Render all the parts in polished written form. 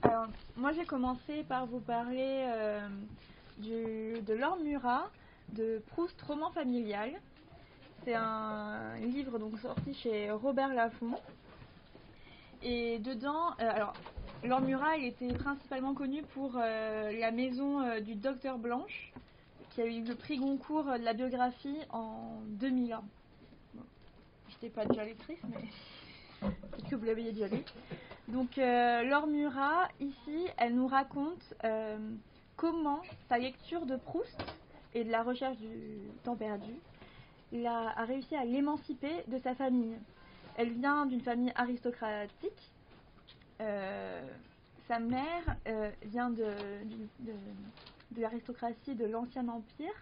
Alors, moi j'ai commencé par vous parler de Laure Murat, de Proust, roman familial. C'est un livre donc sorti chez Robert Laffont. Et dedans, Laure Murat, il était principalement connu pour La maison du docteur Blanche, qui a eu le prix Goncourt de la biographie en 2001. Bon, je n'étais pas déjà lectrice, mais peut-être que vous l'avez déjà lu. Donc Laure Murat, ici, elle nous raconte comment sa lecture de Proust et de la recherche du temps perdu a réussi à l'émanciper de sa famille. Elle vient d'une famille aristocratique. Sa mère vient de l'aristocratie de l'Ancien Empire,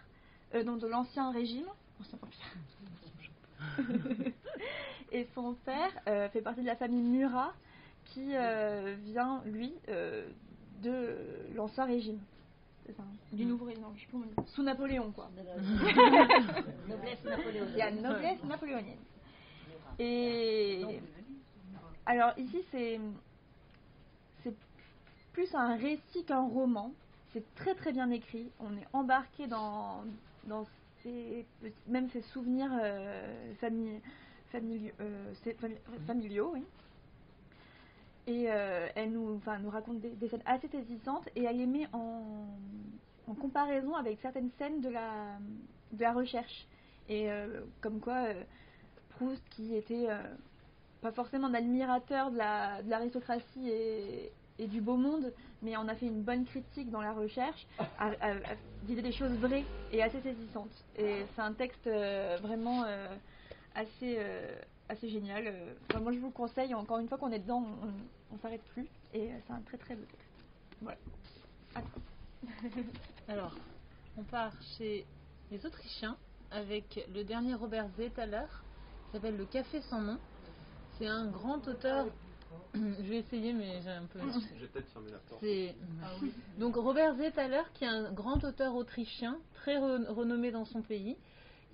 de l'Ancien Régime. Et son père fait partie de la famille Murat, qui vient, lui, de l'Ancien Régime. Enfin, du Nouveau Régime, je sais pas comment on dit. Sous Napoléon, quoi. Noblesse napoléonienne. Il y a une noblesse napoléonienne. Et alors ici, c'est plus un récit qu'un roman. C'est très très bien écrit. On est embarqué dans même ses souvenirs familiaux, oui. Et elle nous raconte des scènes assez saisissantes, et elle les met en comparaison avec certaines scènes de la recherche. Et comme quoi Proust, qui était pas forcément un admirateur de l'aristocratie et du beau monde, mais on a fait une bonne critique dans la recherche, disait des choses vraies et assez saisissantes. Et c'est un texte vraiment assez génial. Enfin, moi je vous le conseille, encore une fois qu'on est dedans, on s'arrête plus, et c'est un très très beau texte. Voilà. Alors, on part chez les Autrichiens avec le dernier Robert Zetaler, qui s'appelle Le Café sans nom. C'est un grand auteur. Je vais essayer, mais j'ai un peu. J'ai peut-être fermé la porte. Donc Robert Zetaler, qui est un grand auteur autrichien, très renommé dans son pays.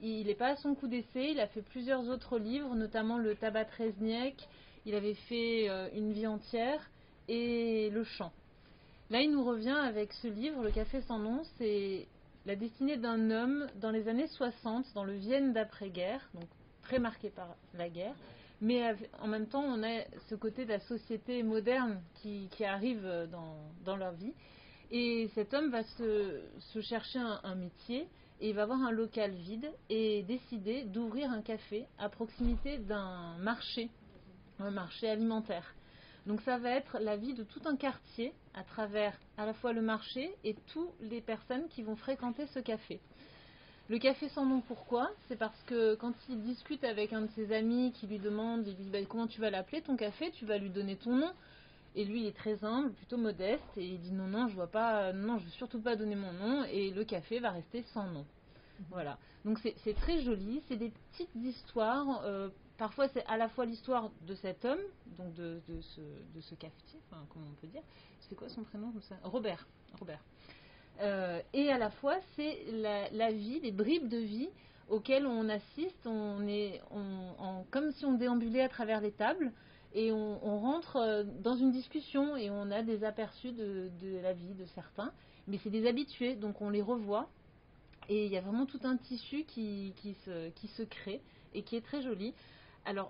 Il n'est pas à son coup d'essai, il a fait plusieurs autres livres, notamment Le Tabac Trezniek, il avait fait Une vie entière et Le Chant. Là, il nous revient avec ce livre, Le Café sans nom. C'est la destinée d'un homme dans les années 60, dans le Vienne d'après-guerre, donc très marqué par la guerre. Mais en même temps, on a ce côté de la société moderne qui arrive dans leur vie. Et cet homme va se chercher un métier, et il va avoir un local vide et décider d'ouvrir un café à proximité d'un marché, un marché alimentaire. Donc ça va être la vie de tout un quartier à travers à la fois le marché et toutes les personnes qui vont fréquenter ce café. Le café sans nom, pourquoi ? C'est parce que quand il discute avec un de ses amis qui lui demande, il dit comment tu vas l'appeler ton café, tu vas lui donner ton nom. Et lui il est très humble, plutôt modeste, et il dit non, je veux surtout pas donner mon nom, et le café va rester sans nom. Voilà. Donc c'est très joli, c'est des petites histoires. Parfois c'est à la fois l'histoire de cet homme, donc de ce cafetier, enfin comment on peut dire. C'est quoi son prénom comme ça ? Robert. Et à la fois c'est la vie, les bribes de vie auxquelles on assiste. Comme si on déambulait à travers les tables. Et on rentre dans une discussion et on a des aperçus de la vie de certains. Mais c'est des habitués, donc on les revoit. Et il y a vraiment tout un tissu qui se crée et qui est très joli. Alors,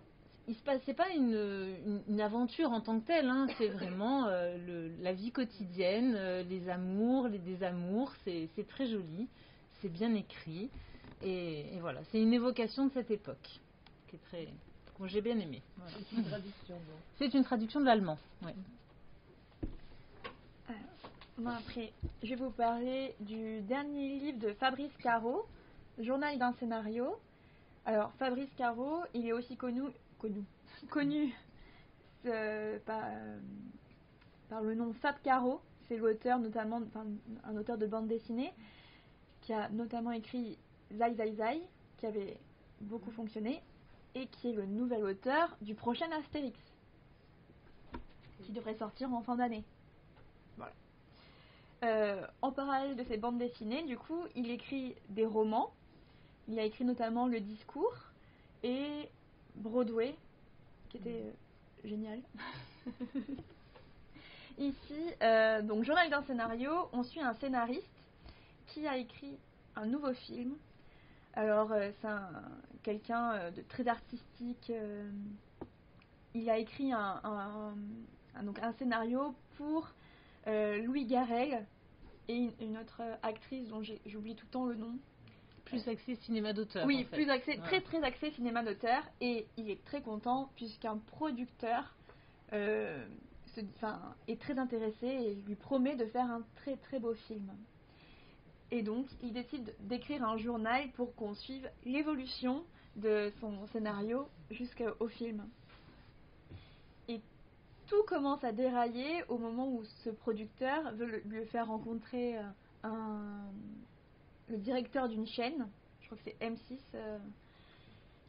c'est pas une aventure en tant que telle, hein, c'est vraiment la vie quotidienne, les amours, les désamours. C'est très joli, c'est bien écrit. Et voilà, c'est une évocation de cette époque qui est très... que j'ai bien aimé. Voilà. C'est une traduction. Donc. C'est une traduction de l'allemand. Ouais. Bon, après, je vais vous parler du dernier livre de Fabrice Caro, Journal d'un scénario. Alors, Fabrice Caro, il est aussi connu par le nom Fab Caro. C'est l'auteur, notamment, un auteur de bande dessinée, qui a notamment écrit Zai Zai Zai, qui avait beaucoup fonctionné, et qui est le nouvel auteur du prochain Astérix, qui devrait sortir en fin d'année. Voilà. En parallèle de ses bandes dessinées, du coup, il écrit des romans. Il a écrit notamment Le Discours et Broadway, qui était génial. Ici, donc Journal d'un scénario, on suit un scénariste qui a écrit un nouveau film. Alors, c'est quelqu'un de très artistique. Il a écrit donc un scénario pour Louis Garrel et une autre actrice dont j'oublie tout le temps le nom. Plus axé cinéma d'auteur. Oui, en fait. plus axé, Voilà. très axé cinéma d'auteur. Et il est très content puisqu'un producteur est très intéressé et lui promet de faire un très très beau film. Et donc, il décide d'écrire un journal pour qu'on suive l'évolution de son scénario jusqu'au film. Et tout commence à dérailler au moment où ce producteur veut lui faire rencontrer le directeur d'une chaîne, je crois que c'est M6,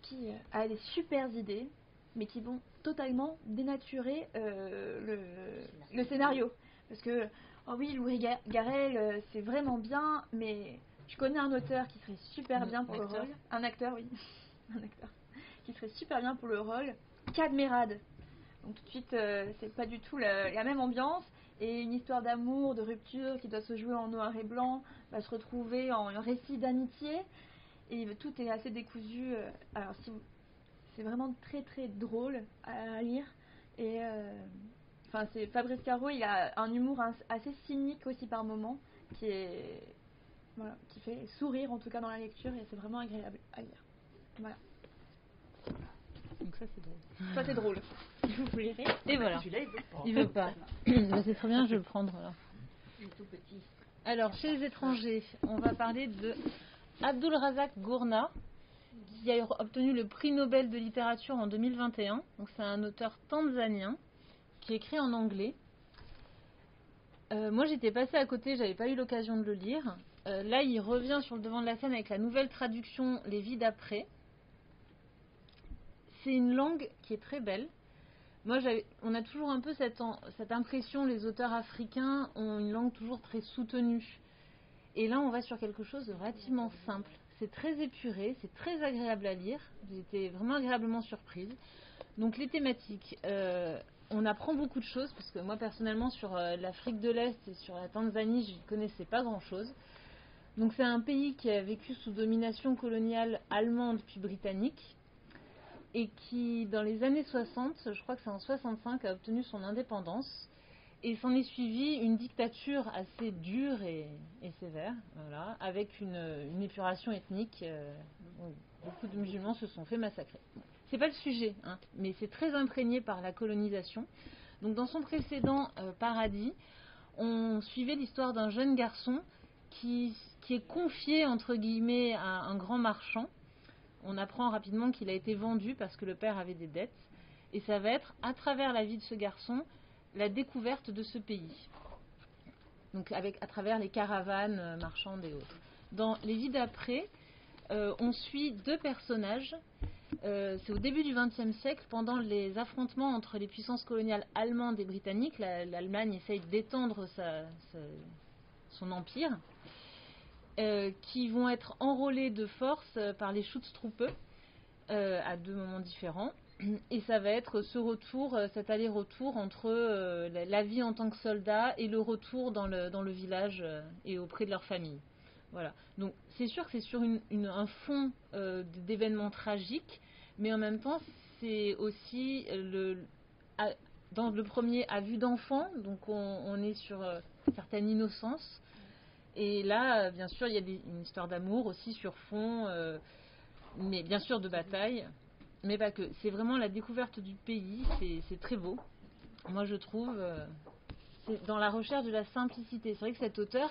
qui a des super idées, mais qui vont totalement dénaturer le scénario. Parce que, oh oui, Louis Garrel, c'est vraiment bien, mais je connais un auteur qui serait super bien pour le rôle. Un acteur, oui. Un acteur. Qui serait super bien pour le rôle. Cadmerade. Donc tout de suite, c'est pas du tout la même ambiance. Et une histoire d'amour, de rupture qui doit se jouer en noir et blanc, va se retrouver en un récit d'amitié. Et tout est assez décousu. Alors, c'est vraiment très très drôle à lire. Et c'est Fabrice Caro, il a un humour assez cynique aussi par moments, qui fait sourire en tout cas dans la lecture, et c'est vraiment agréable à lire. Voilà. Donc ça c'est drôle. Ça c'est drôle. Vous lirez. Et voilà. Celui-là, il veut pas. Il veut pas. Bah, c'est très bien, je vais le prendre alors. Il est tout petit. Alors, chez les étrangers, on va parler de Abdulrazak Gurnah, qui a obtenu le prix Nobel de littérature en 2021. Donc, c'est un auteur tanzanien qui écrit en anglais. Moi, j'étais passée à côté, j'avais pas eu l'occasion de le lire. Là, il revient sur le devant de la scène avec la nouvelle traduction Les vies d'après. C'est une langue qui est très belle. Moi, on a toujours un peu cette impression, les auteurs africains ont une langue toujours très soutenue. Et là, on va sur quelque chose de relativement simple. C'est très épuré, c'est très agréable à lire. J'ai été vraiment agréablement surprise. Donc, les thématiques, on apprend beaucoup de choses, parce que moi, personnellement, sur l'Afrique de l'Est et sur la Tanzanie, je ne connaissais pas grand-chose. Donc, c'est un pays qui a vécu sous domination coloniale allemande puis britannique, et qui, dans les années 60, je crois que c'est en 65, a obtenu son indépendance. Et s'en est suivi une dictature assez dure et sévère, voilà, avec une épuration ethnique. Où beaucoup de musulmans se sont fait massacrer. C'est pas le sujet, hein, mais c'est très imprégné par la colonisation. Donc dans son précédent Paradis, on suivait l'histoire d'un jeune garçon qui est confié, entre guillemets, à un grand marchand. On apprend rapidement qu'il a été vendu parce que le père avait des dettes. Et ça va être, à travers la vie de ce garçon, la découverte de ce pays. Donc à travers les caravanes marchandes et autres. Dans Les vies d'après, on suit deux personnages. C'est au début du XXe siècle, pendant les affrontements entre les puissances coloniales allemandes et britanniques. L'Allemagne essaye d'étendre son empire. Qui vont être enrôlés de force par les Schutztruppe à deux moments différents. Et ça va être ce retour, cet aller-retour entre la vie en tant que soldat et le retour dans le village et auprès de leur famille. Voilà. Donc c'est sûr que c'est sur un fond d'événements tragiques, mais en même temps c'est aussi dans le premier à vue d'enfant, donc on est sur certaine innocence. Et là, bien sûr, il y a une histoire d'amour aussi sur fond, mais bien sûr de bataille, mais pas que. C'est vraiment la découverte du pays, c'est très beau. Moi, je trouve, c'est dans la recherche de la simplicité. C'est vrai que cet auteur,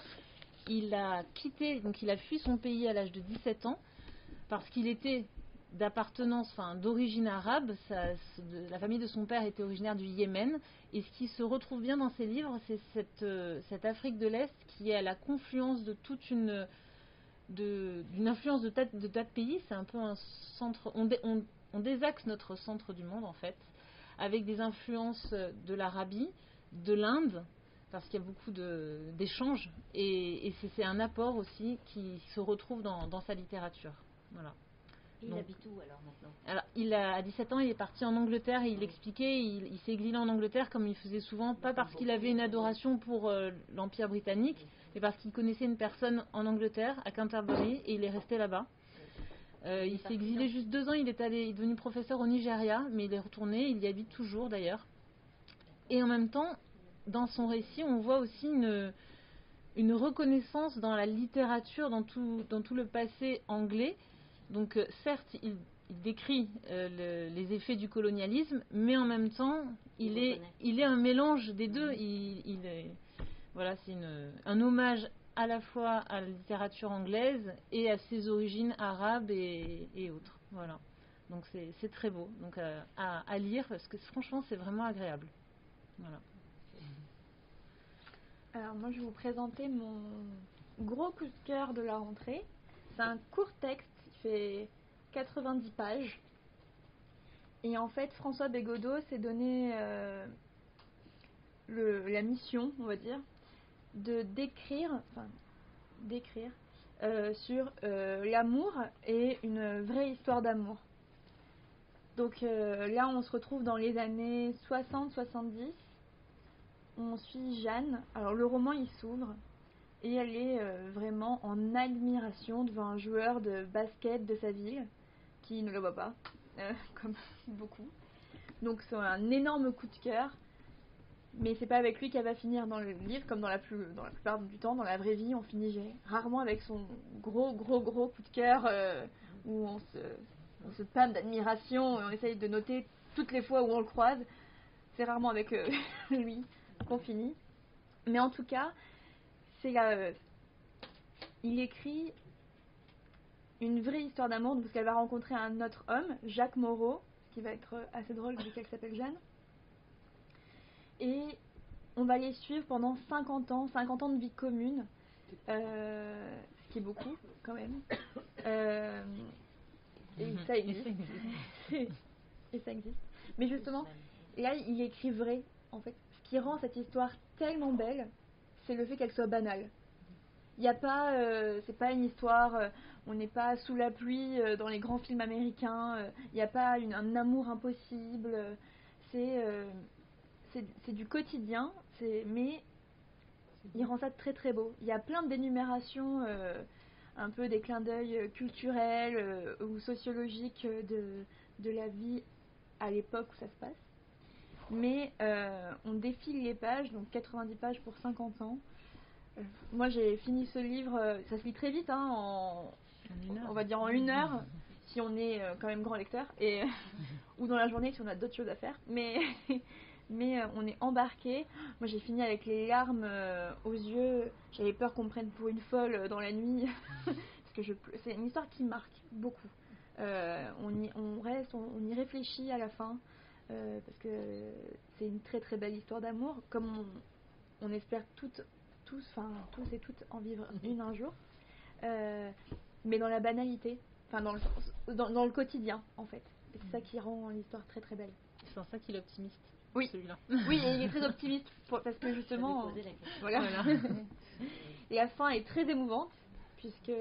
il a fui son pays à l'âge de 17 ans, parce qu'il était d'origine arabe. La famille de son père était originaire du Yémen, et ce qui se retrouve bien dans ses livres, c'est cette Afrique de l'Est qui est à la confluence de toute d'une influence de tas de pays. C'est un peu un centre, on désaxe notre centre du monde en fait, avec des influences de l'Arabie, de l'Inde, parce qu'il y a beaucoup d'échanges, et c'est un apport aussi qui se retrouve dans sa littérature. Voilà. Il Donc, habite où alors maintenant? alors, à 17 ans, il est parti en Angleterre et il expliquait, il s'est exilé en Angleterre comme il faisait souvent, pas parce qu'il avait une adoration pour l'Empire britannique, mais parce qu'il connaissait une personne en Angleterre, à Canterbury, et il est resté là-bas. Il s'est exilé juste 2 ans, il est devenu professeur au Nigeria, mais il est retourné, il y habite toujours d'ailleurs. Et en même temps, dans son récit, on voit aussi une reconnaissance dans la littérature, dans tout le passé anglais. Donc certes, il décrit les effets du colonialisme, mais en même temps, il est un mélange des deux. Voilà, c'est un hommage à la fois à la littérature anglaise et à ses origines arabes et autres. Voilà. Donc c'est très beau. Donc à lire parce que franchement, c'est vraiment agréable. Voilà. Alors moi je vais vous présenter mon gros coup de cœur de la rentrée. C'est un court texte, il fait 90 pages. Et en fait François Bégodeau s'est donné la mission, on va dire, de d'écrire sur l'amour et une vraie histoire d'amour. Donc là on se retrouve dans les années 60-70. On suit Jeanne. Alors le roman il s'ouvre et elle est vraiment en admiration devant un joueur de basket de sa ville qui ne le voit pas, comme beaucoup. Donc c'est un énorme coup de cœur, mais c'est pas avec lui qu'elle va finir dans le livre, comme dans la plupart du temps, dans la vraie vie, on finit rarement avec son gros coup de cœur où on se pâme d'admiration et on essaye de noter toutes les fois où on le croise. C'est rarement avec lui qu'on finit. Mais en tout cas, il écrit une vraie histoire d'amour parce qu'elle va rencontrer un autre homme, Jacques Moreau, qui va être assez drôle vu qu'elle s'appelle Jeanne. Et on va les suivre pendant 50 ans de vie commune, ce qui est beaucoup quand même. Et ça existe. Et ça existe. Mais justement, là, il écrit vrai, en fait. Ce qui rend cette histoire tellement belle, c'est le fait qu'elle soit banale. Il n'y a pas, c'est pas une histoire, on n'est pas sous la pluie dans les grands films américains, il n'y a pas un amour impossible, c'est du quotidien, mais il rend ça très très beau. Il y a plein d'énumérations, un peu des clins d'œil culturels ou sociologiques de la vie à l'époque où ça se passe. Mais on défile les pages, donc 90 pages pour 50 ans. Moi j'ai fini ce livre, ça se lit très vite, hein, on va dire en 1 heure, si on est quand même grand lecteur, ou dans la journée si on a d'autres choses à faire, mais on est embarqué. Moi j'ai fini avec les larmes aux yeux, j'avais peur qu'on me prenne pour une folle dans la nuit, parce que c'est une histoire qui marque beaucoup. On y réfléchit à la fin, parce que c'est une très très belle histoire d'amour, comme on espère tous et toutes en vivre une un jour, mais dans la banalité, dans le quotidien en fait. Et c'est ça qui rend l'histoire très très belle. C'est en ça qu'il est optimiste. Oui, celui-là. Oui, et il est très optimiste parce que justement, voilà. Et la fin est très émouvante puisque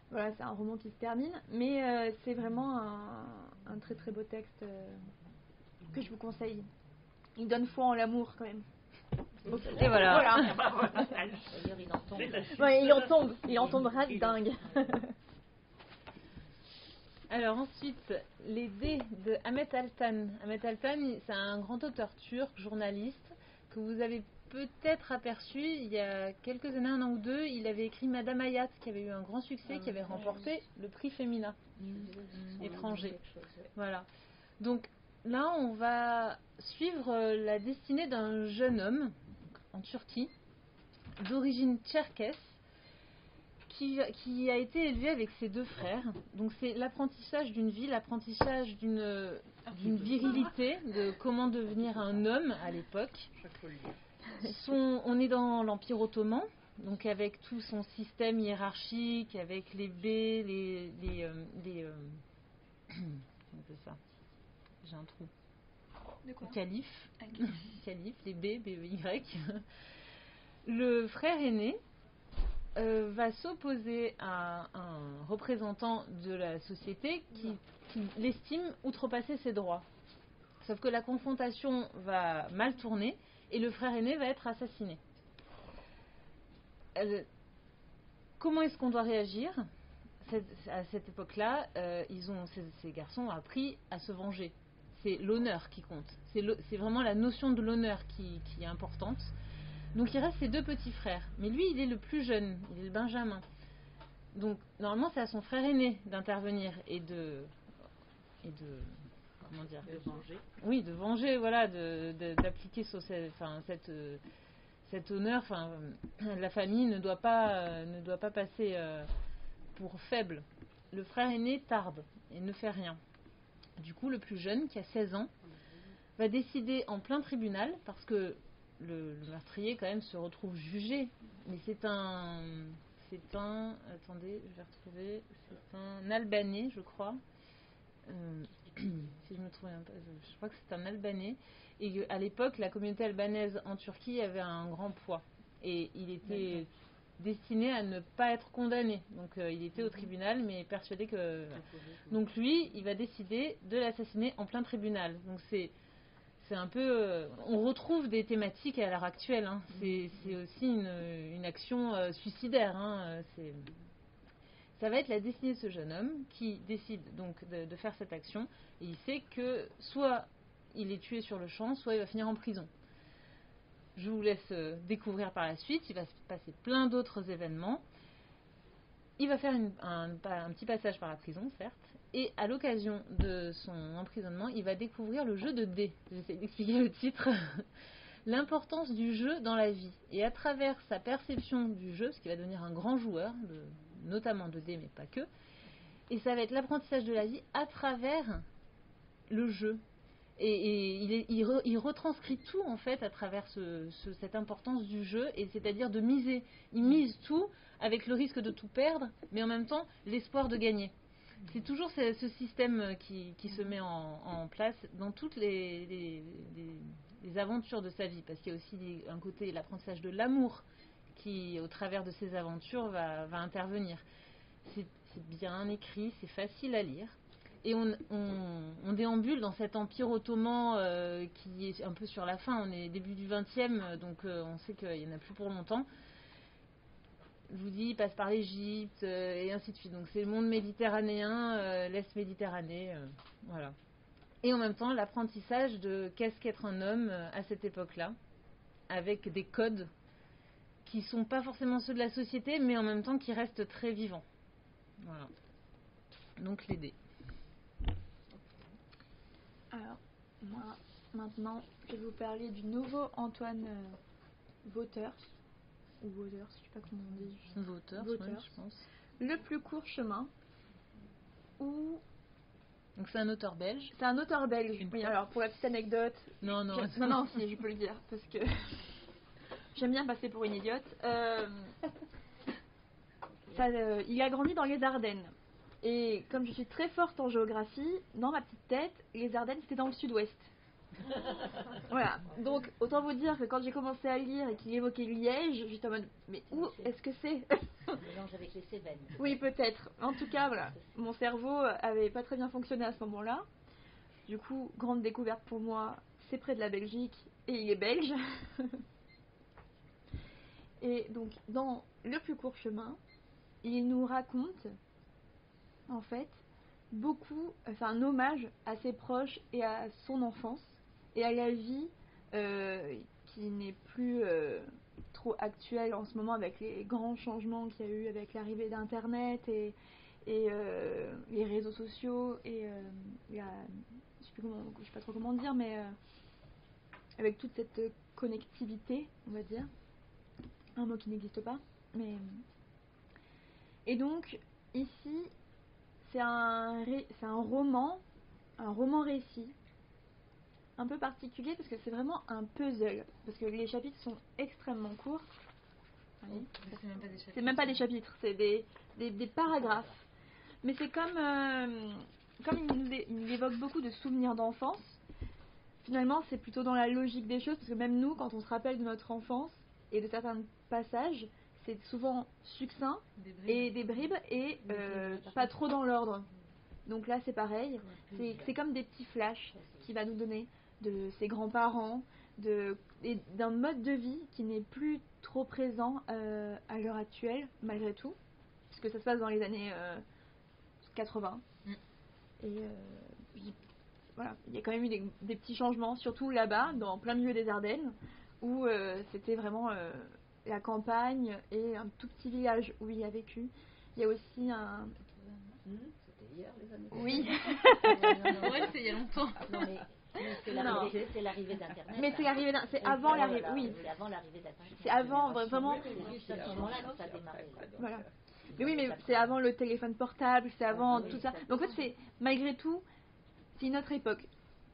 voilà, c'est un roman qui se termine, mais c'est vraiment un très très beau texte que je vous conseille. Il donne foi en l'amour quand même. Et voilà. D'ailleurs, il en tombe. Ouais, il en tombera de dingue. Alors ensuite, les dés de Ahmet Altan. Ahmet Altan, c'est un grand auteur turc, journaliste, que vous avez peut-être aperçu il y a quelques années, 1 an ou 2. Il avait écrit Madame Hayat, qui avait eu un grand succès, qui avait remporté le prix Femina étranger. Voilà. Donc là, on va suivre la destinée d'un jeune homme en Turquie, d'origine tcherkesse, qui a été élevé avec ses 2 frères. Donc c'est l'apprentissage d'une vie, l'apprentissage d'une virilité, de comment devenir un homme à l'époque. On est dans l'Empire ottoman, donc avec tout son système hiérarchique, avec les baies, comment on fait ça ? J'ai un trou. De quoi ? Calife, les B, BEY. Le frère aîné va s'opposer à un représentant de la société qui l'estime outrepasser ses droits. Sauf que la confrontation va mal tourner et le frère aîné va être assassiné. Comment est-ce qu'on doit réagir ? À cette époque-là, ces garçons ont appris à se venger. C'est l'honneur qui compte. C'est vraiment la notion de l'honneur qui est importante. Donc il reste ses 2 petits frères. Mais lui, il est le plus jeune, il est le Benjamin. Donc normalement, c'est à son frère aîné d'intervenir et de comment dire ? De venger. Oui, de venger, voilà, d'appliquer cet honneur. La famille ne doit pas passer pour faible. Le frère aîné tarde et ne fait rien. Du coup, le plus jeune, qui a 16 ans, va décider en plein tribunal, parce que le meurtrier quand même se retrouve jugé, mais c'est un attendez, je vais retrouver, c'est un Albanais, je crois, si je me souviens pas, je crois que c'est un Albanais, et à l'époque la communauté albanaise en Turquie avait un grand poids, et il était destiné à ne pas être condamné, donc il était au tribunal, mais persuadé que donc lui, il va décider de l'assassiner en plein tribunal. Donc c'est un peu... on retrouve des thématiques à l'heure actuelle. Hein. C'est aussi une action suicidaire. Hein. Ça va être la destinée de ce jeune homme qui décide donc de faire cette action. Et il sait que soit il est tué sur le champ, soit il va finir en prison. Je vous laisse découvrir par la suite. Il va se passer plein d'autres événements. Il va faire un petit passage par la prison, certes. Et à l'occasion de son emprisonnement, il va découvrir le jeu de dés. J'essaie d'expliquer le titre. L'importance du jeu dans la vie. Et à travers sa perception du jeu, parce qu'il va devenir un grand joueur, notamment de dés, mais pas que. Et ça va être l'apprentissage de la vie à travers le jeu. Et il retranscrit tout, en fait, à travers cette importance du jeu, et c'est-à-dire de miser. Il mise tout avec le risque de tout perdre, mais en même temps, l'espoir de gagner. C'est toujours ce système qui se met en place dans toutes les aventures de sa vie, parce qu'il y a aussi un côté, l'apprentissage de l'amour, qui, au travers de ces aventures, va intervenir. C'est bien écrit, c'est facile à lire. Et on déambule dans cet empire ottoman qui est un peu sur la fin. On est début du 20e, donc on sait qu'il n'y en a plus pour longtemps. Je vous dis, il passe par l'Égypte et ainsi de suite. Donc c'est le monde méditerranéen, l'Est Méditerranée, voilà. Et en même temps, l'apprentissage de qu'est-ce qu'être un homme à cette époque-là, avec des codes qui ne sont pas forcément ceux de la société, mais en même temps qui restent très vivants. Voilà. Donc les dés. Alors, moi, maintenant, je vais vous parler du nouveau Antoine Wouters. Ou Wouters, je sais pas comment on dit. Wouters, Wouters. oui, je pense. Le plus court chemin. Ou... Donc c'est un auteur belge. C'est un auteur belge. Oui, alors pour la petite anecdote. Non, Si, je peux le dire, parce que j'aime bien passer pour une idiote. Il a grandi dans les Ardennes. Et comme je suis très forte en géographie, dans ma petite tête, les Ardennes c'était dans le sud-ouest. Voilà, donc autant vous dire que quand j'ai commencé à lire et qu'il évoquait Liège, j'étais en mode, mais où est-ce que c'est? Mélange avec les Cévennes. Oui, peut-être. En tout cas, voilà, mon cerveau avait pas très bien fonctionné à ce moment-là. Du coup, grande découverte pour moi, c'est près de la Belgique et il est belge. Et donc, dans Le plus court chemin, il nous raconte, en fait, un hommage à ses proches et à son enfance et à la vie qui n'est plus trop actuelle en ce moment avec les grands changements qu'il y a eu avec l'arrivée d'Internet et les réseaux sociaux et je sais pas trop comment dire, mais avec toute cette connectivité, on va dire, un mot qui n'existe pas, mais et donc ici c'est un roman récit un peu particulier parce que c'est vraiment un puzzle, parce que les chapitres sont extrêmement courts. Oui. C'est même pas des chapitres, c'est des paragraphes. Mais c'est comme il évoque beaucoup de souvenirs d'enfance. Finalement, c'est plutôt dans la logique des choses, parce que même nous, quand on se rappelle de notre enfance et de certains passages, c'est souvent succinct Des bribes. et des bribes et pas trop dans l'ordre. Donc là c'est pareil, c'est comme des petits flashs qu'il va nous donner de ses grands-parents, et d'un mode de vie qui n'est plus trop présent à l'heure actuelle malgré tout, puisque ça se passe dans les années 80. Et voilà, il y a quand même eu des petits changements, surtout là-bas, dans plein milieu des Ardennes, où c'était vraiment la campagne et un tout petit village où il a vécu. Il y a aussi un... C'était hier, les années. Oui. Ouais, c'est il y a longtemps. Non, mais c'est l'arrivée d'Internet. Mais c'est l'arrivée c'est avant l'arrivée, oui. C'est avant l'arrivée d'Internet. C'est avant, vraiment. C'est juste à ce moment-là que ça a démarré. Voilà. Mais oui, mais c'est avant le téléphone portable, c'est avant tout ça. Donc en fait, c'est malgré tout, c'est une autre époque.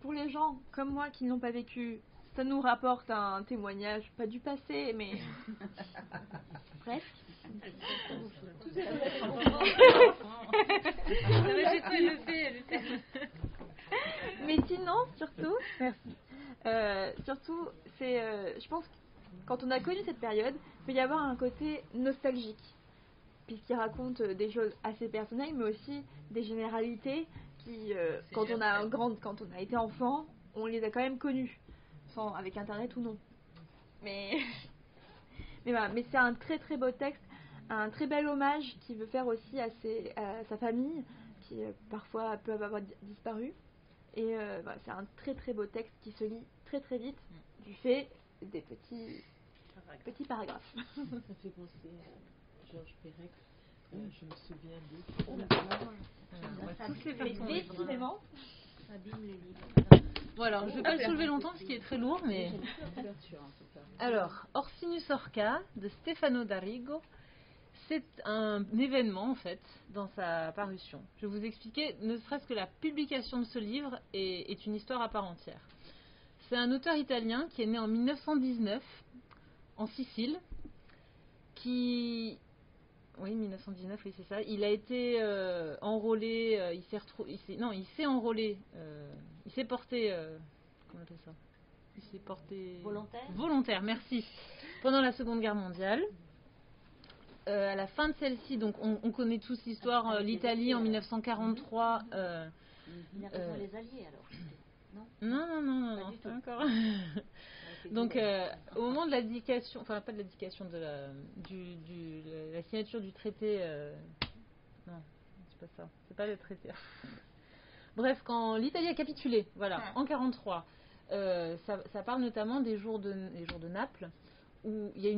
Pour les gens comme moi qui ne l'ont pas vécu, ça nous rapporte un témoignage, pas du passé, mais presque. Mais sinon, surtout, merci. Surtout, c'est, je pense, que quand on a connu cette période, il peut y avoir un côté nostalgique, puisqu'il raconte des choses assez personnelles, mais aussi des généralités qui, quand on a été enfant, on les a quand même connues, sans avec Internet ou non. Mais voilà, mais c'est un très très beau texte, un très bel hommage qu'il veut faire aussi à sa famille, qui parfois peuvent avoir disparu. Et voilà, c'est un très très beau texte qui se lit très très vite du fait des petits paragraphes. Ça fait penser à Georges Perec. Je me souviens d'eux. Décidément. Bon, alors, je ne vais pas le soulever longtemps parce qu'il est très lourd, mais... Alors, Orsinus Orca de Stefano D'Arrigo, c'est un événement en fait dans sa parution. Je vais vous expliquer, ne serait-ce que la publication de ce livre est une histoire à part entière. C'est un auteur italien qui est né en 1919 en Sicile, oui, 1919, oui, c'est ça. Il a été enrôlé, il s'est enrôlé, il s'est porté, comment on appelle ça ? Il s'est porté... Volontaire, merci. Pendant la Seconde Guerre mondiale. À la fin de celle-ci, donc on connaît tous l'histoire, l'Italie en 1943. Il a rejoint les Alliés alors. Non, du tout. encore. Donc, au moment de l'abdication, enfin pas de l'abdication, de la signature du traité, non, c'est pas ça, c'est pas le traité. Bref, quand l'Italie a capitulé, voilà, en 1943, ça parle notamment des jours de Naples, où il y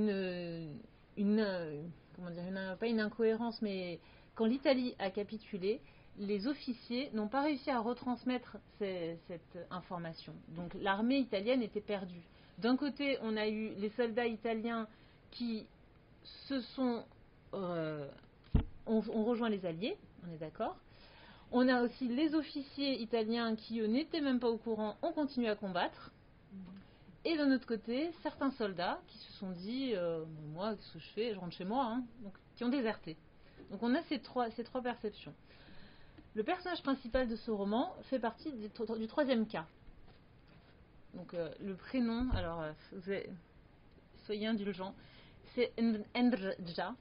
a pas une incohérence, mais quand l'Italie a capitulé, les officiers n'ont pas réussi à retransmettre cette information. Donc l'armée italienne était perdue. D'un côté, on a eu les soldats italiens qui ont rejoint les Alliés, on est d'accord. On a aussi les officiers italiens qui, eux, n'étaient même pas au courant, ont continué à combattre. Et d'un autre côté, certains soldats qui se sont dit moi, qu'est-ce que je fais ? Je rentre chez moi, hein. Donc, qui ont déserté. Donc on a ces trois perceptions. Le personnage principal de ce roman fait partie du troisième cas. Donc le prénom, alors soyez indulgents, c'est Ndrja,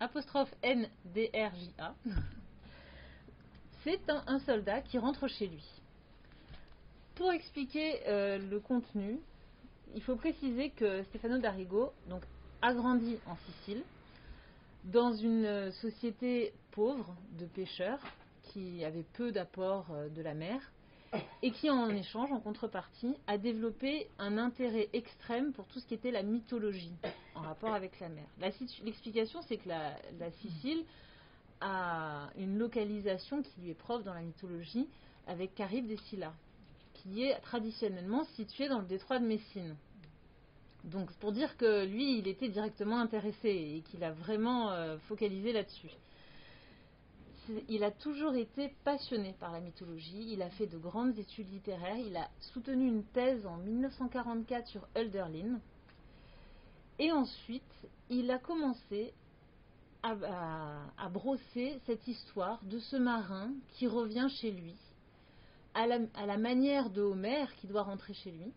apostrophe Ndrja. C'est un soldat qui rentre chez lui. Pour expliquer le contenu, il faut préciser que Stefano D'Arrigo a grandi en Sicile, dans une société pauvre de pêcheurs qui avait peu d'apports de la mer et qui en échange, en contrepartie, a développé un intérêt extrême pour tout ce qui était la mythologie en rapport avec la mer. L'explication, c'est que la Sicile a une localisation qui lui est propre dans la mythologie avec Charybde et Scylla, qui est traditionnellement située dans le détroit de Messine. Donc pour dire que lui, il était directement intéressé et qu'il a vraiment focalisé là-dessus. Il a toujours été passionné par la mythologie, il a fait de grandes études littéraires, il a soutenu une thèse en 1944 sur Hölderlin, et ensuite il a commencé à brosser cette histoire de ce marin qui revient chez lui, à la manière de Homère qui doit rentrer chez lui,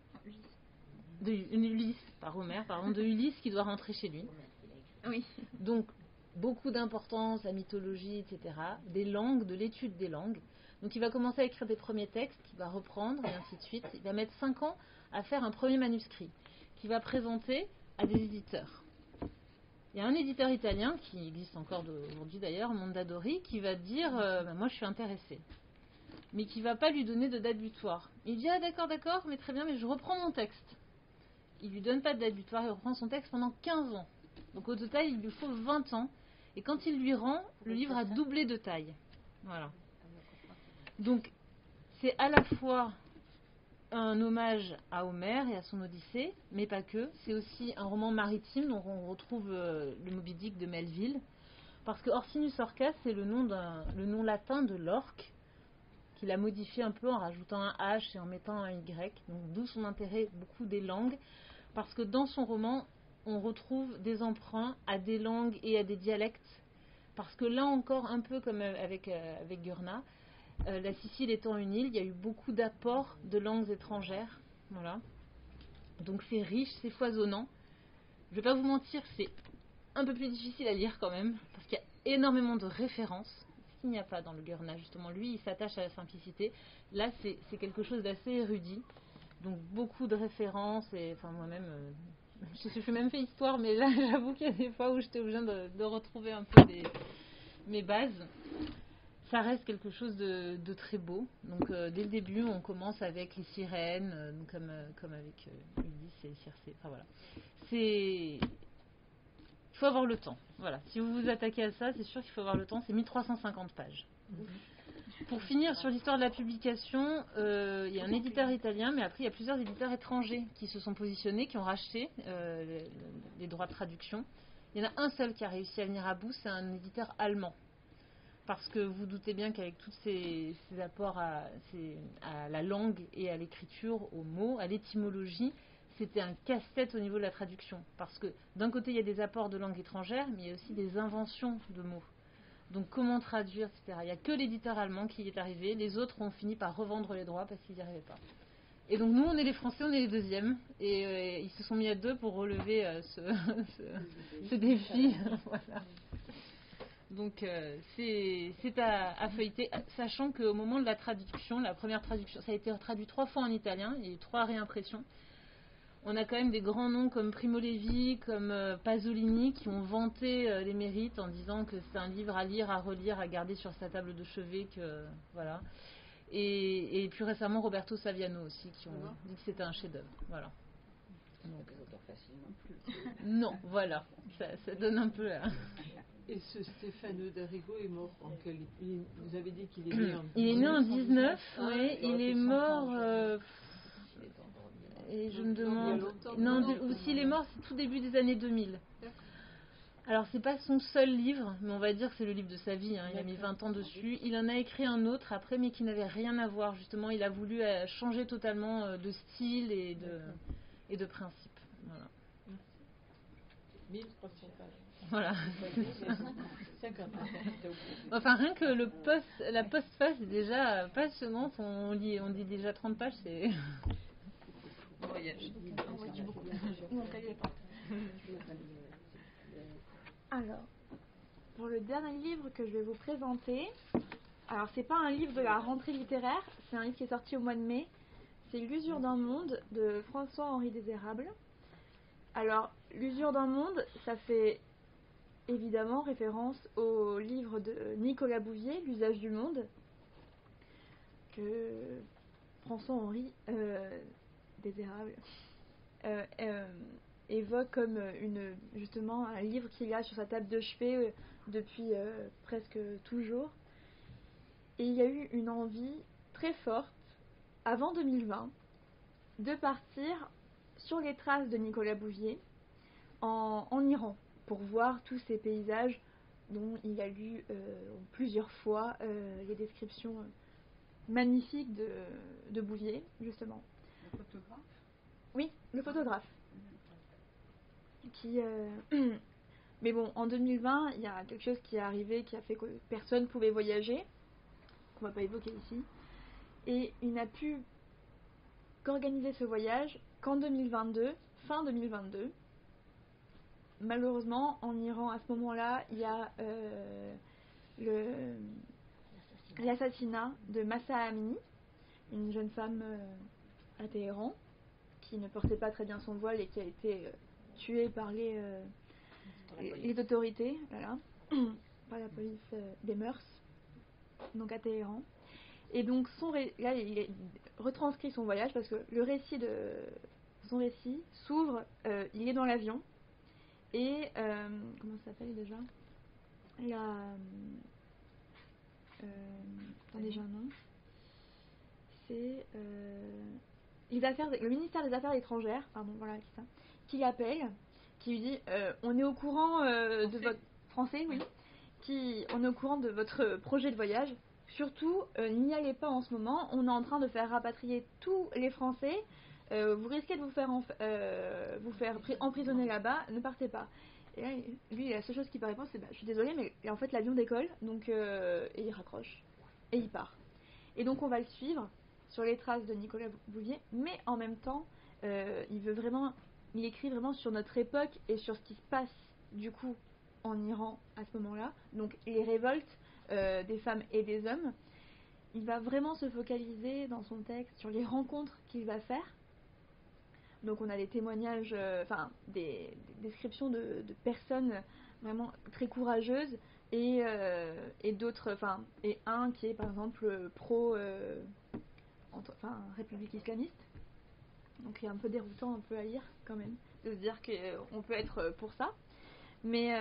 de Ulysse qui doit rentrer chez lui. Oui. Donc, beaucoup d'importance, la mythologie, etc. Des langues, de l'étude des langues. Donc, il va commencer à écrire des premiers textes, qu'il va reprendre, et ainsi de suite. Il va mettre 5 ans à faire un premier manuscrit, qu'il va présenter à des éditeurs. Il y a un éditeur italien, qui existe encore aujourd'hui d'ailleurs, Mondadori, qui va dire moi je suis intéressé. Mais qui ne va pas lui donner de date butoir. Il dit d'accord, mais très bien, mais je reprends mon texte. Il ne lui donne pas de date butoir, il reprend son texte pendant 15 ans. Donc au total, il lui faut 20 ans. Et quand il lui rend, le livre a doublé de taille. Voilà. Donc c'est à la fois un hommage à Homère et à son Odyssée, mais pas que. C'est aussi un roman maritime, dont on retrouve le Moby Dick de Melville. Parce que Orcinus Orcas, c'est le nom latin de l'orque, qu'il a modifié un peu en rajoutant un H et en mettant un Y. Donc d'où son intérêt beaucoup des langues. Parce que dans son roman, on retrouve des emprunts à des langues et à des dialectes. Parce que là encore, un peu comme avec Gurna, la Sicile étant une île, il y a eu beaucoup d'apports de langues étrangères. Voilà. Donc c'est riche, c'est foisonnant. Je vais pas vous mentir, c'est un peu plus difficile à lire quand même, parce qu'il y a énormément de références. Ce qu'il n'y a pas dans le Gurna, justement. Lui, il s'attache à la simplicité. Là, c'est quelque chose d'assez érudit. Donc beaucoup de références, et enfin moi-même, je fais même fait histoire, mais là j'avoue qu'il y a des fois où j'étais obligée de retrouver un peu mes bases. Ça reste quelque chose de très beau. Donc dès le début, on commence avec les sirènes, comme avec Ulysse et Circé. Enfin voilà. Il faut avoir le temps. Voilà. Si vous vous attaquez à ça, c'est sûr qu'il faut avoir le temps. C'est 1350 pages. Pour finir sur l'histoire de la publication, il y a un éditeur italien, mais après il y a plusieurs éditeurs étrangers qui se sont positionnés, qui ont racheté les droits de traduction. Il y en a un seul qui a réussi à venir à bout, c'est un éditeur allemand. Parce que vous doutez bien qu'avec tous ces apports à la langue et à l'écriture, aux mots, à l'étymologie, c'était un casse-tête au niveau de la traduction. Parce que d'un côté, il y a des apports de langue étrangère, mais il y a aussi des inventions de mots. Donc comment traduire, etc. Il n'y a que l'éditeur allemand qui y est arrivé. Les autres ont fini par revendre les droits parce qu'ils n'y arrivaient pas. Et donc nous, on est les Français, on est les deuxièmes. Et ils se sont mis à deux pour relever ce défi. Voilà. Donc c'est à feuilleter, sachant qu'au moment de la traduction, la première traduction, ça a été traduit 3 fois en italien, il y a eu 3 réimpressions. On a quand même des grands noms comme Primo Levi, comme Pasolini, qui ont vanté les mérites en disant que c'est un livre à lire, à relire, à garder sur sa table de chevet, voilà. Et plus récemment Roberto Saviano aussi, qui ont dit que c'était un chef-d'œuvre. Voilà. Donc, non, voilà, ça donne un peu là. Et ce Stefano d'Arrigo est mort en quel... Vous avez dit qu'il est né en 19... Il est né en 19, oui, il est mort... et je me demande... Non, ou s'il est mort, c'est tout début des années 2000. Alors, c'est pas son seul livre, mais on va dire que c'est le livre de sa vie. Hein. Il a mis 20 ans dessus. Il en a écrit un autre après, mais qui n'avait rien à voir. Justement, il a voulu changer totalement de style et de principe. Voilà. 1300 pages. Voilà. Enfin, rien que la postface est déjà passionnante. On dit déjà 30 pages, c'est voyage. Alors, pour le dernier livre que je vais vous présenter, alors c'est pas un livre de la rentrée littéraire, c'est un livre qui est sorti au mois de mai. C'est L'usure d'un monde de François-Henri Désérable. Alors, L'usure d'un monde, ça fait évidemment référence au livre de Nicolas Bouvier, L'usage du monde, que François-Henri Désérable évoque comme justement un livre qu'il a sur sa table de chevet depuis presque toujours. Et il y a eu une envie très forte, avant 2020, de partir sur les traces de Nicolas Bouvier en Iran, pour voir tous ces paysages dont il a lu plusieurs fois les descriptions magnifiques de Bouvier, justement. Le photographe ? Oui, le photographe. Mais bon, en 2020, il y a quelque chose qui est arrivé qui a fait que personne ne pouvait voyager, qu'on ne va pas évoquer ici, et il n'a pu qu'organiser ce voyage qu'en 2022, fin 2022. malheureusement, en Iran, à ce moment-là, il y a l'assassinat de Mahsa Amini, une jeune femme à Téhéran, qui ne portait pas très bien son voile et qui a été tuée par les autorités, voilà, par la police des mœurs, donc à Téhéran. Et donc là, il retranscrit son voyage parce que son récit s'ouvre, il est dans l'avion et comment ça s'appelle déjà attendez, j'ai un nom. C'est le ministère des Affaires étrangères, pardon, voilà, c'est ça, qui l'appelle, qui lui dit on est au courant de votre français, oui, on est au courant de votre projet de voyage. Surtout, n'y allez pas en ce moment. On est en train de faire rapatrier tous les Français. Vous risquez de vous faire emprisonner là-bas. Ne partez pas. Et là, lui, la seule chose qu'il peut répondre, c'est je suis désolée, mais en fait, l'avion décolle. Donc, et il raccroche. Et il part. Et donc, on va le suivre sur les traces de Nicolas Bouvier. Mais en même temps, il écrit vraiment sur notre époque et sur ce qui se passe, du coup, en Iran à ce moment-là. Donc, les révoltes des femmes et des hommes. Il va vraiment se focaliser dans son texte sur les rencontres qu'il va faire. Donc on a des témoignages, des descriptions de personnes vraiment très courageuses et d'autres, et un qui est par exemple république islamiste. Donc il est un peu déroutant un peu à lire quand même, de se dire qu'on peut être pour ça. Mais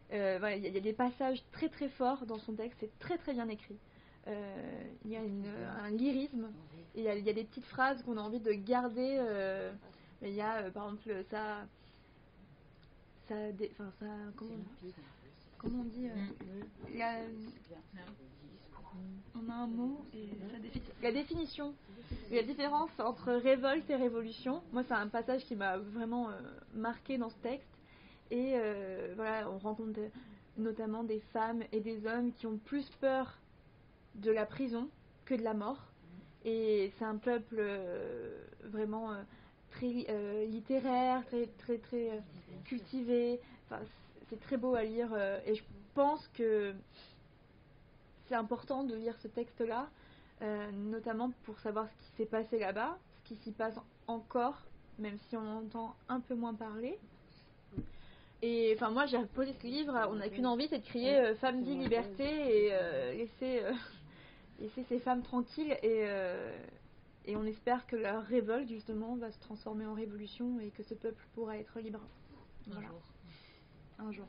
voilà, il y a des passages très très forts dans son texte, c'est très très bien écrit. Il y a un lyrisme, et il y a des petites phrases qu'on a envie de garder. Il y a par exemple comment on dit on a un mot et la définition, la différence entre révolte et révolution. Moi, c'est un passage qui m'a vraiment marqué dans ce texte. Et voilà, on rencontre notamment des femmes et des hommes qui ont plus peur de la prison que de la mort. Et c'est un peuple vraiment très littéraire, très très très cultivé. Enfin, c'est très beau à lire et je pense que c'est important de lire ce texte-là, notamment pour savoir ce qui s'est passé là-bas, ce qui s'y passe encore, même si on entend un peu moins parler. Et enfin, moi j'ai posé ce livre, on n'a qu'une envie, c'est de crier femme, vie, liberté et laisser ces femmes tranquilles et on espère que leur révolte justement va se transformer en révolution et que ce peuple pourra être libre. Voilà. Un jour.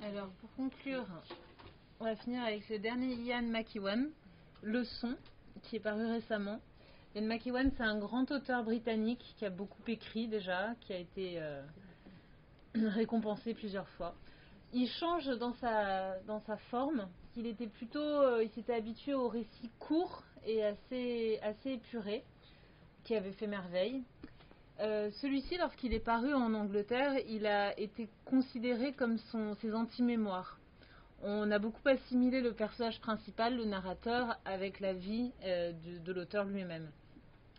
Alors pour conclure, on va finir avec le dernier Ian McEwan, Le Son, qui est paru récemment. Ian McEwan, c'est un grand auteur britannique qui a beaucoup écrit déjà, qui a été récompensé plusieurs fois. Il change dans sa forme. Il s'était habitué aux récits courts et assez épurés, qui avaient fait merveille. Celui-ci, lorsqu'il est paru en Angleterre, il a été considéré comme ses anti-mémoires. On a beaucoup assimilé le personnage principal, le narrateur, avec la vie de l'auteur lui-même.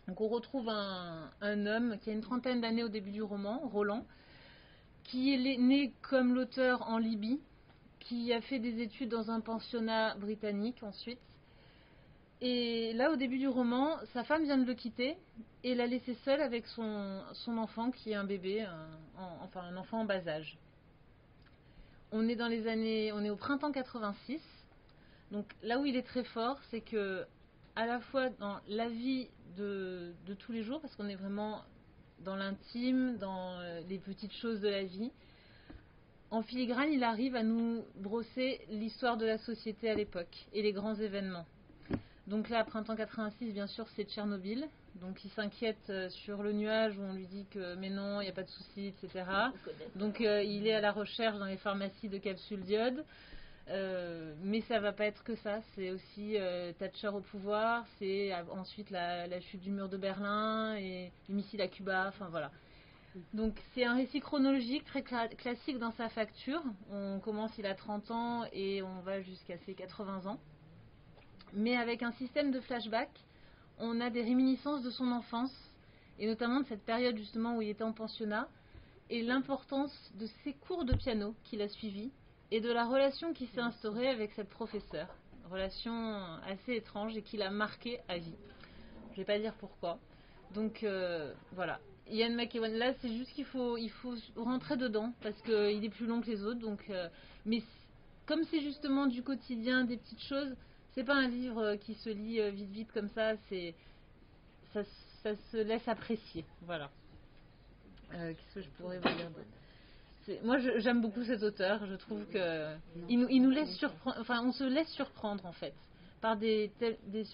Donc on retrouve un homme qui a une trentaine d'années au début du roman, Roland, qui est né comme l'auteur en Libye, qui a fait des études dans un pensionnat britannique ensuite. Et là, au début du roman, sa femme vient de le quitter et l'a laissé seul avec son enfant qui est un bébé, un enfant en bas âge. On est au printemps 86. Donc là où il est très fort, c'est que à la fois dans la vie de tous les jours, parce qu'on est vraiment dans l'intime, dans les petites choses de la vie, en filigrane, il arrive à nous brosser l'histoire de la société à l'époque et les grands événements. Donc là, printemps 86, bien sûr, c'est Tchernobyl. Donc il s'inquiète sur le nuage où on lui dit que mais non, il n'y a pas de souci, etc. Donc il est à la recherche dans les pharmacies de capsules d'iode. Mais ça va pas être que ça, c'est aussi Thatcher au pouvoir, c'est ensuite la chute du mur de Berlin et les missiles à Cuba, enfin voilà. Donc c'est un récit chronologique très classique dans sa facture. On commence, il a 30 ans et on va jusqu'à ses 80 ans. Mais avec un système de flashback, on a des réminiscences de son enfance et notamment de cette période justement où il était en pensionnat, et l'importance de ses cours de piano qu'il a suivis, et de la relation qui s'est instaurée avec cette professeure. Relation assez étrange et qui l'a marqué à vie. Je vais pas dire pourquoi. Donc voilà. Ian McEwan, là c'est juste qu'il faut rentrer dedans parce qu'il est plus long que les autres. Donc, mais comme c'est justement du quotidien, des petites choses, c'est pas un livre qui se lit vite comme ça. Ça se laisse apprécier. Voilà. Qu'est-ce que je pourrais vous dire d'autre? Moi j'aime beaucoup cet auteur. Je trouve que il nous laisse surprendre. Enfin, on se laisse surprendre en fait par des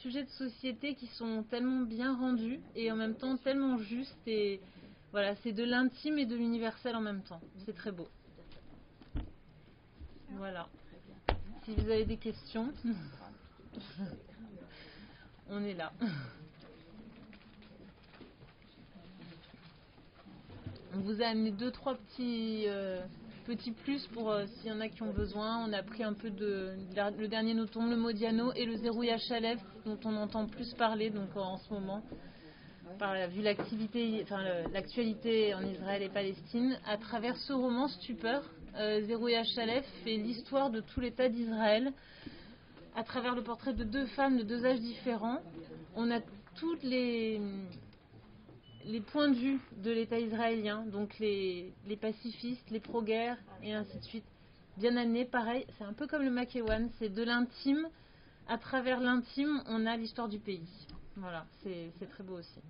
sujets de société qui sont tellement bien rendus et en même temps tellement justes, et voilà, c'est de l'intime et de l'universel en même temps. C'est très beau. Voilà. Si vous avez des questions, on est là. On vous a amené 2-3 petits plus pour s'il y en a qui ont besoin. On a pris un peu le dernier Nothomb, le Modiano et le Zerouia Chalef, dont on entend plus parler donc en ce moment, vu l'actualité en Israël et Palestine. À travers ce roman Stupeur, Zerouia Chalef fait l'histoire de tout l'État d'Israël à travers le portrait de 2 femmes de 2 âges différents. On a toutes les points de vue de l'État israélien, donc les pacifistes, les pro-guerre et ainsi de suite. Bien amené, pareil, c'est un peu comme le McEwan, c'est de l'intime. À travers l'intime, on a l'histoire du pays. Voilà, c'est très beau aussi.